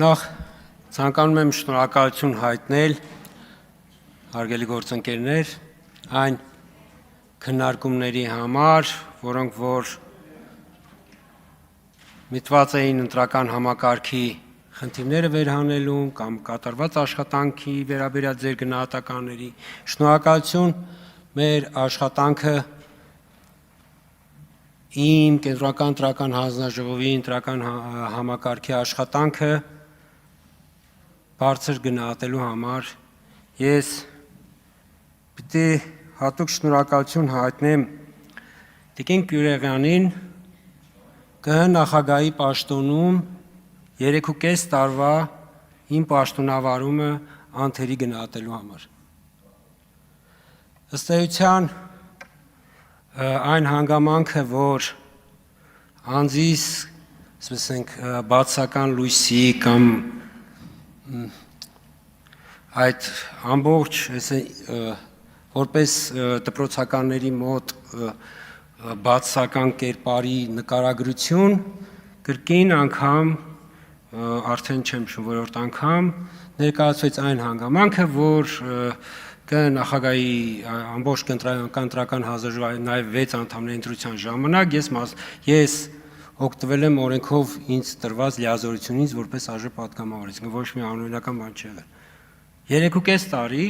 Նախ ցանկանում եմ շնորհակալություն հայտնել հարգելի գործընկերներ այն քննարկումների համար, որոնք որ միտված էին ընտրական համակարգի խնդիրները վերհանելուն կամ կատարված աշխատանքի վերաբերյալ ձեր գնահատականների, շնորհակալություն մեր աշխատանքը իմ կենտրոնական ընտրական հանձնաժողովի ընտրական համակարգի աշխատանքը բարձր գնահատելու համար ես պիտի հատուկ շնորհակալություն հայտնեմ Տիկին Գյուրեղյանին ԿՀ նախագահի պաշտոնում 3.5 տարվա իմ պաշտոնավարումը անթերի գնահատելու համար։ Ըստ էության այն հանգամանքը, որ անձիս, ասենք բացական լույսի կամ այդ ամբողջ որպես դպրոցականների մոտ բացական կերպարի նկարագրություն կրկին անգամ արդեն չեմ շուն որորդ անգամ ներկայացվեց այն հանգամանքը, որ նախագահի ամբողջ կենտրոնական հանձնաժողովի նաև 6 անդամների ընտրության ժամանակ ես օգտվել եմ օրենքով ինձ տրված լիազորությունից որպես ԱԺ պատգամավոր, այսինքն ոչ մի անօրինական բան չի եղել։ 3.5 տարի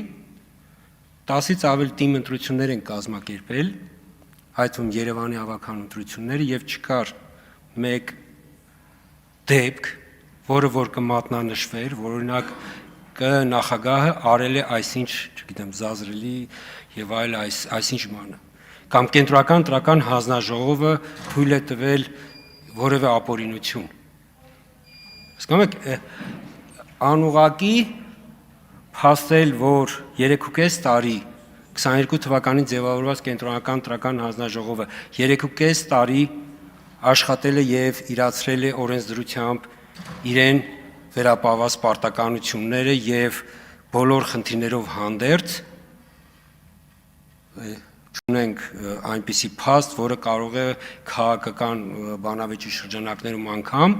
10-ից ավելի թիմ ընտրություններ են կազմակերպել, այդ թվում Երևանի ավագան ընտրությունները եւ չկար մեկ դեպք, որը որ կմատնանշվեր, որ օրինակ նախագահը արել է այսինչ, չգիտեմ, զազրելի եւ այլ այսինչ բանը, կամ կենտրոնական ընտրական հանձնաժողովը թույլ է տվել որևէ ապօրինություն։ Հասկանում եք, անուղղակի փաստել, որ 3.5 տարի 22 թվականին ձևավորված կենտրոնական ընտրական հանձնաժողովը 3.5 տարի աշխատել է եւ իրացրել է օրենսդրությամբ իրեն վերապահված պարտականությունները եւ բոլոր խնդիրներով հանդերձ չունենք այնպիսի փաստ, որը կարող է քաղաքական բանավեճի շրջանակներում անգամ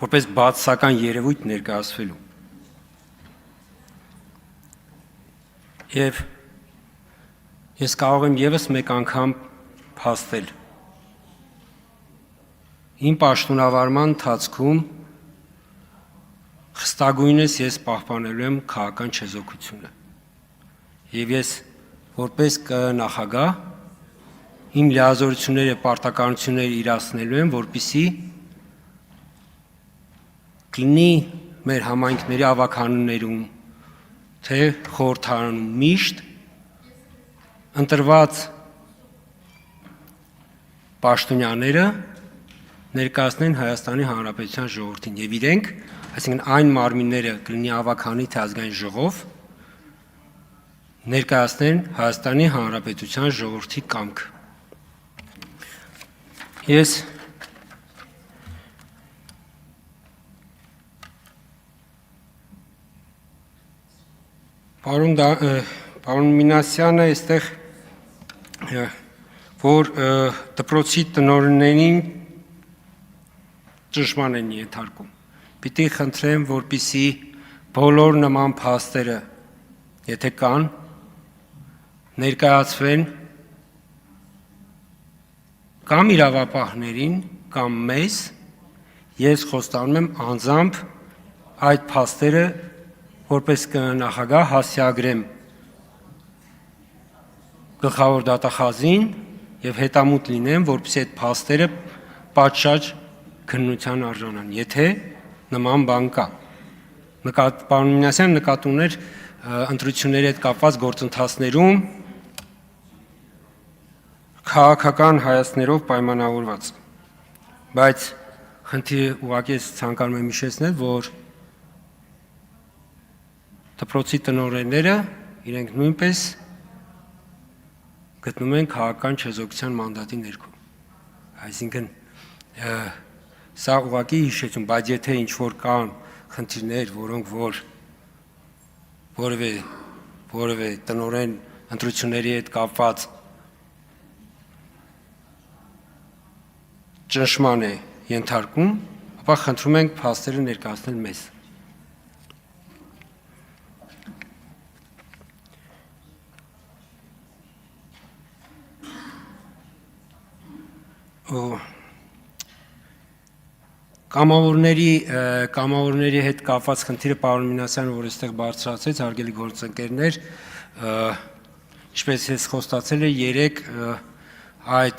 որպես բացասական երևույթ ներկայացվելու։ Եվ ես կարող եմ եւս մեկ անգամ փաստել իմ պաշտոնավարման ընթացքում խստագույնս ես պահպանելու եմ քաղաքական չեզոքությունը։ Եվ ես որպես նախագահ իմ լիազորությունները եւ պարտականությունները իրացնելու եմ, որպեսզի կլինի մեր համայնքների ավագաններում թե խորհրդարանում միշտ ընտրված պաշտոնյաները ներկայացնեն Հայաստանի Հանրապետության ժողովրդին եւ իրենք, այսինքն այն մարմինները կլինի ավագանի թե ազգային ժողով, ներկայացնեն Հայաստանի Հանրապետության ժողովրդի կամքը։ Ես Պարոն Մինասյանը այստեղ որ դպրոցի տնօրեններին ճնշման են ենթարկում։ Պիտի խնդրեմ, որպեսզի բոլոր նման փաստերը, եթե կան, ներկայացվեն կամ իրավապահներին, կամ մեզ, ես խոստանում եմ անձամբ այդ փաստերը որպես նախագահ հասցեագրեմ գլխավոր դատախազին եւ հետամուտ լինեմ, որպեսզի այդ փաստերը պատշաճ քննության արժանան, եթե նման բան կա։ Պարոն Մինասյանը նկատի ուներ ընտրությունների հետ կապված գործընթացներում քաղաքական հայացքներով պայմանավորված, բայց խնդիրը ուղղակի ցանկանում եմ հիշեցնել, որ դպրոցի տնօրենները իրենք նույնպես գտնում են քաղաքական չեզոքության մանդատի ներքո։ Այսինքն սա ուղղակի հիշեցում, բայց եթե ինչ-որ կան խնդիրներ, որոնք որ որևէ տնօրեն ընտրությունների հետ կապված ճնշման է ենթարկում, ապա խնդրում ենք փաստերը ներկայացնել մեզ։ Կամավորների հետ կապված խնդիրը պարոն Մինասյանը, որ այստեղ բարձրացեց, հարգելի գործընկերներ, ինչպես ես խոստացել եմ, 3 այդ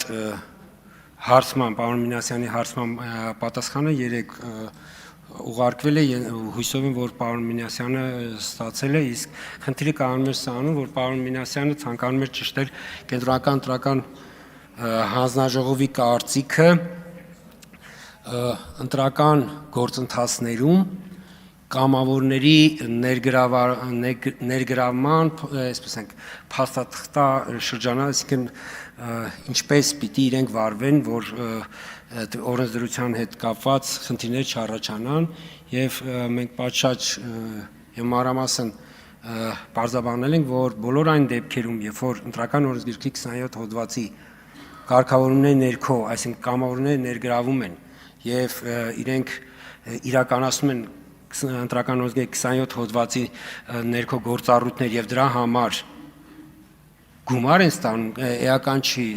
հարցման, պարոն Մինասյանի հարցման պատասխանը 3 ուղարկվել է, հույսով եմ, որ պարոն Մինասյանը ստացել է, իսկ խնդիրը կայանում էր սանում, որ պարոն Մինասյանը ցանկանում էր ճշտել կենտրոնական ընտրական հանձնաժողովի կարծիքը ընտրական գործընթացներում կամավորների ներգրավման, այսպես ենք, փաստաթղթա շրջանը, այսինքն ինչպես պիտի իրենք վարվեն, որ օրենսդրության հետ կապված խնդիրներ չառաջանան, եւ մենք պատշաճ եւ մանրամասն բարձրաբանել ենք, որ բոլոր այն դեպքերում, երբ որ ընտրական օրենսգրքի 27 հոդվածի կարգավորումների ներքո, այսինքն կամավորները ներգրավում են եւ իրենք իրականացնում են ընտրական օրենսգրքի 27 հոդվածի ներքո գործառույթներ եւ դրա համար գումար են ստանում, էական չի,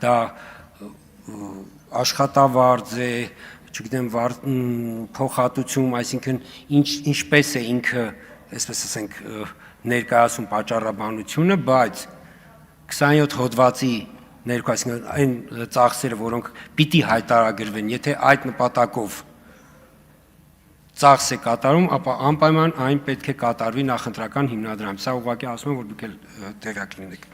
դա աշխատավարձ է, չգիտեմ, փոխհատուցում, այսինքն ինչպես է ինքը, այսպես ասենք, ներկայացում պատճառաբանությունը, բայց 27 հոդվածի ներքո, այսինքն այն ծախսերը, որոնք պիտի հայտարարագրվեն, եթե այդ նպատակով ծախս է կատարում, ապա անպայման այն պետք է կատարվի նախընտրական հիմնադրամում։ Սա ուղղակի ասում եմ, որ դուք էլ տեղյակ լինեք։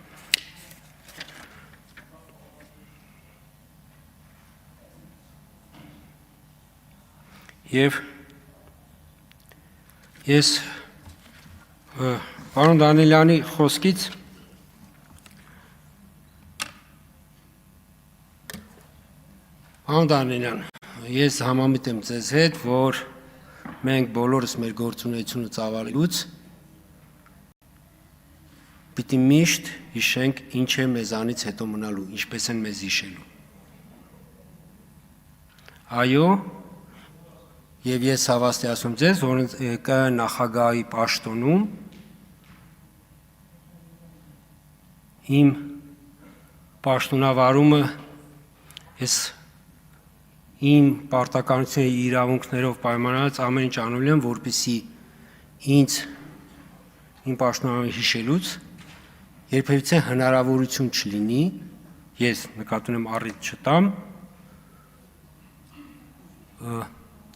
Եվ ես պարոն Դանիելյանի խոսքից Պարոն Դանիելյան, ես համամիտ եմ ձեզ հետ, որ մենք բոլորս մեր գործունեությունը ծավալելուց պիտի միշտ հիշենք ինչ է մեզանից հետո մնալու, ինչպես են մեզ հիշելու։ Այո, եւ ես հավաստիացնում ձեզ, որ կա նախագահի պաշտոնում իմ պաշտոնավարումը ես իմ պարտականությունների իրավունքներով պայմանավորած ամեն ինչ անելու եմ, որպեսզի ինձ իմ պաշտոնավարումը հիշելուց երբևիցե հնարավորություն չլինի, ես նկատի ունեմ առիթ չտամ,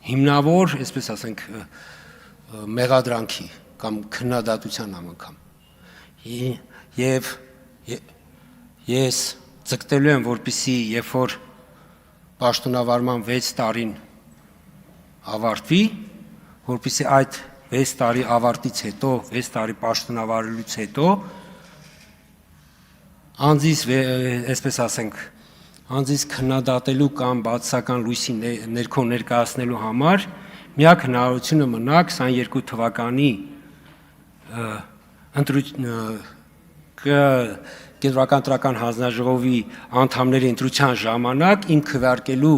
հիմնավոր, այսպես ասենք, մեղադրանքի կամ քննադատության անգամ։ Եվ ես ձգտելու եմ, որպեսզի երբ որ պաշտոնավարման 6 տարին ավարտվի, որպեսզի այդ 6 տարի ավարտից հետո, 6 տարի պաշտոնավարելուց հետո անձիս, այսպես ասենք, անձիս քննադատելու կամ բացասական լույսի ներքո ներկայացնելու համար միակ հնարավորությունը մնա 22 թվականի Կենտրոնական ընտրական հանձնաժողովի անդամների ընտրության ժամանակ իմ քվեարկելու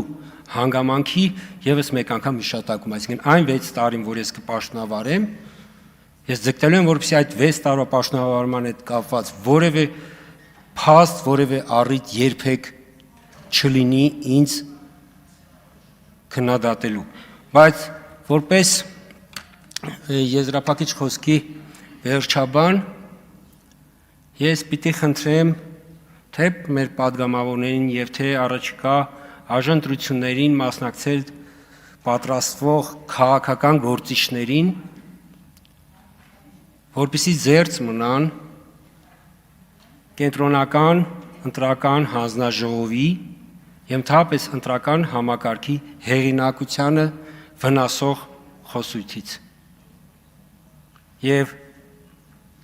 հանգամանքի եւս մեկ անգամ հիշատակում, այսինքն այն 6 տարին, որ ես կպաշտոնավարեմ, ես ձգտելու եմ, որպեսզի այդ 6 տարվա պաշտոնավարման հետ կապված որևէ փաստ, որևէ առիթ երբեք չլինի ինձ քննադատելու, բայց որպես եզրափակիչ խոսքի վերջաբան ես պիտի խնդրեմ թե մեր պատգամավորներին եւ թե առաջիկա արժանտրություններին մասնակցել պատրաստվող քաղաքական գործիչներին, որպեսզի զերծ մնան կենտրոնական ընտրական հանձնաժողովի եւ ընդհանրապես ընտրական համակարգի հեղինակությանը վնասող խոսույթից։ Եվ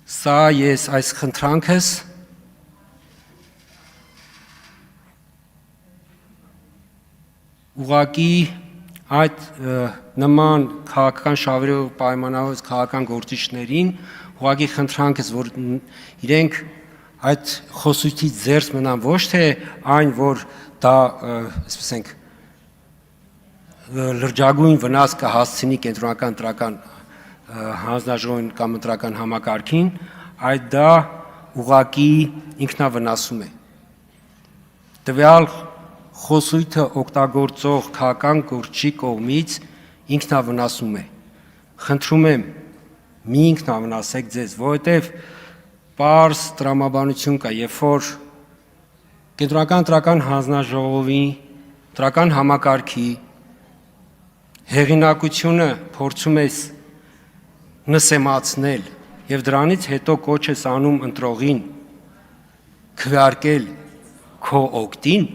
սա ես այս խնդրանքս ուղղակի այդ նման քաղաքական շավերով պայմանավորված քաղաքական գործիչներին ուղղակի խնդրանքս, որ իրենք այդ խոսույթից զերծ մնան, ոչ թե այն, որ դա այսպես ենք լրջագույն վնաս կհասցնի կենտրոնական ընտրական հանձնաժողովին կամ ընտրական համակարգին, այդ դա ուղղակի ինքնավնասում է։ Տվյալ խոսույթը օգտագործող քաղաքական գործչի կողմից ինքնավնասում է։ Խնդրում եմ, մի ինքնավնասեք ձեզ, որովհետև պարզ տրամաբանություն կա, երբ որ կենտրոնական ընտրական հանձնաժողովի ընտրական համակարգի հեղինակությունը փորձում ես նսեմացնել եւ դրանից հետո կոչ ես անում ընտրողին քվեարկել քո օգտին,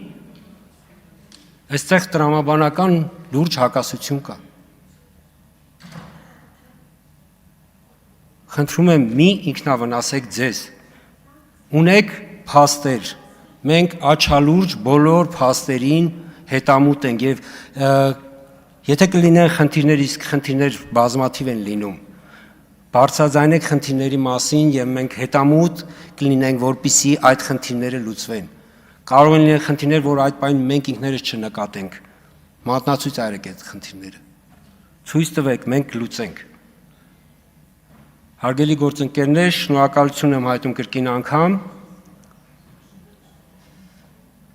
այստեղ տրամաբանական լուրջ հակասություն կա։ Խնդրում եմ, մի ինքնավնասեք ձեզ, ունեք փաստեր, մենք աչալուրջ բոլոր փաստերին հետամուտ ենք եւ եթե կլինեն խնդիրներ, իսկ խնդիրներ բազմաթիվ են լինում, բարձրաձայնեք խնդիրների մասին եւ մենք հետամուտ կլինենք, որպիսի այդ խնդիրները լուծվեն։ Կարող են լինել խնդիրներ, որ այդ պայն մենք ինքներս չնկատենք։ Մատնացույց արեք այդ խնդիրները։ Ցույց տվեք, մենք լուծենք։ Հարգելի գործընկերներ, շնորհակալություն եմ հայտնում կրկին անգամ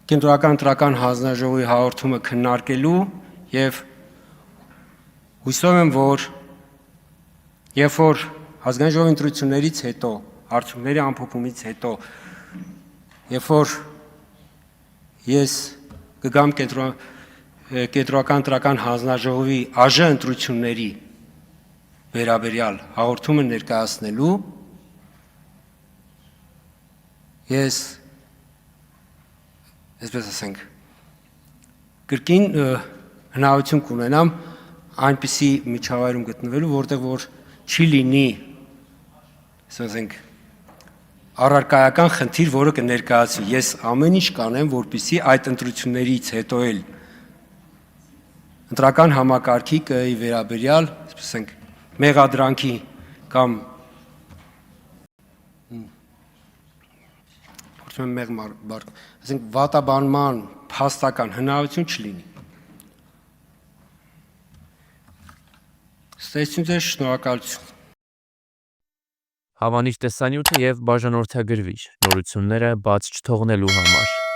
կենտրոնական ընտրական հանձնաժողովի հաղորդումը քննարկելու եւ հույսով եմ, որ երբ որ ազգային ժողովի ընտրություններից հետո, արդյունքների ամփոփումից հետո, երբ որ ես կգամ կենտրոնական ընտրական հանձնաժողովի ԱԺ ընտրությունների վերաբերյալ հաղորդումը ներկայացնելու, ես այսպես ասենք կրկին հնարավորություն կունենամ այնպիսի միջավայրում գտնվելու, որտեղ որ չի լինի, ասենք, առարկայական խնդիր, որը կներկայացվի։ Ես ամեն ինչ կանեմ, որպեսզի այդ ընտրություններից հետո էլ ընտրական համակարգի կայի վերաբերյալ, ասենք, մեղադրանքի կամ ասենք վատաբանման փաստական հնարավորություն չլինի։ Ստեցություն ձեզ, շնորհակալություն։ Հավանիչ տեսանյութը եւ բաժանորդագրվիչ նորությունները բաց չթողնելու համար։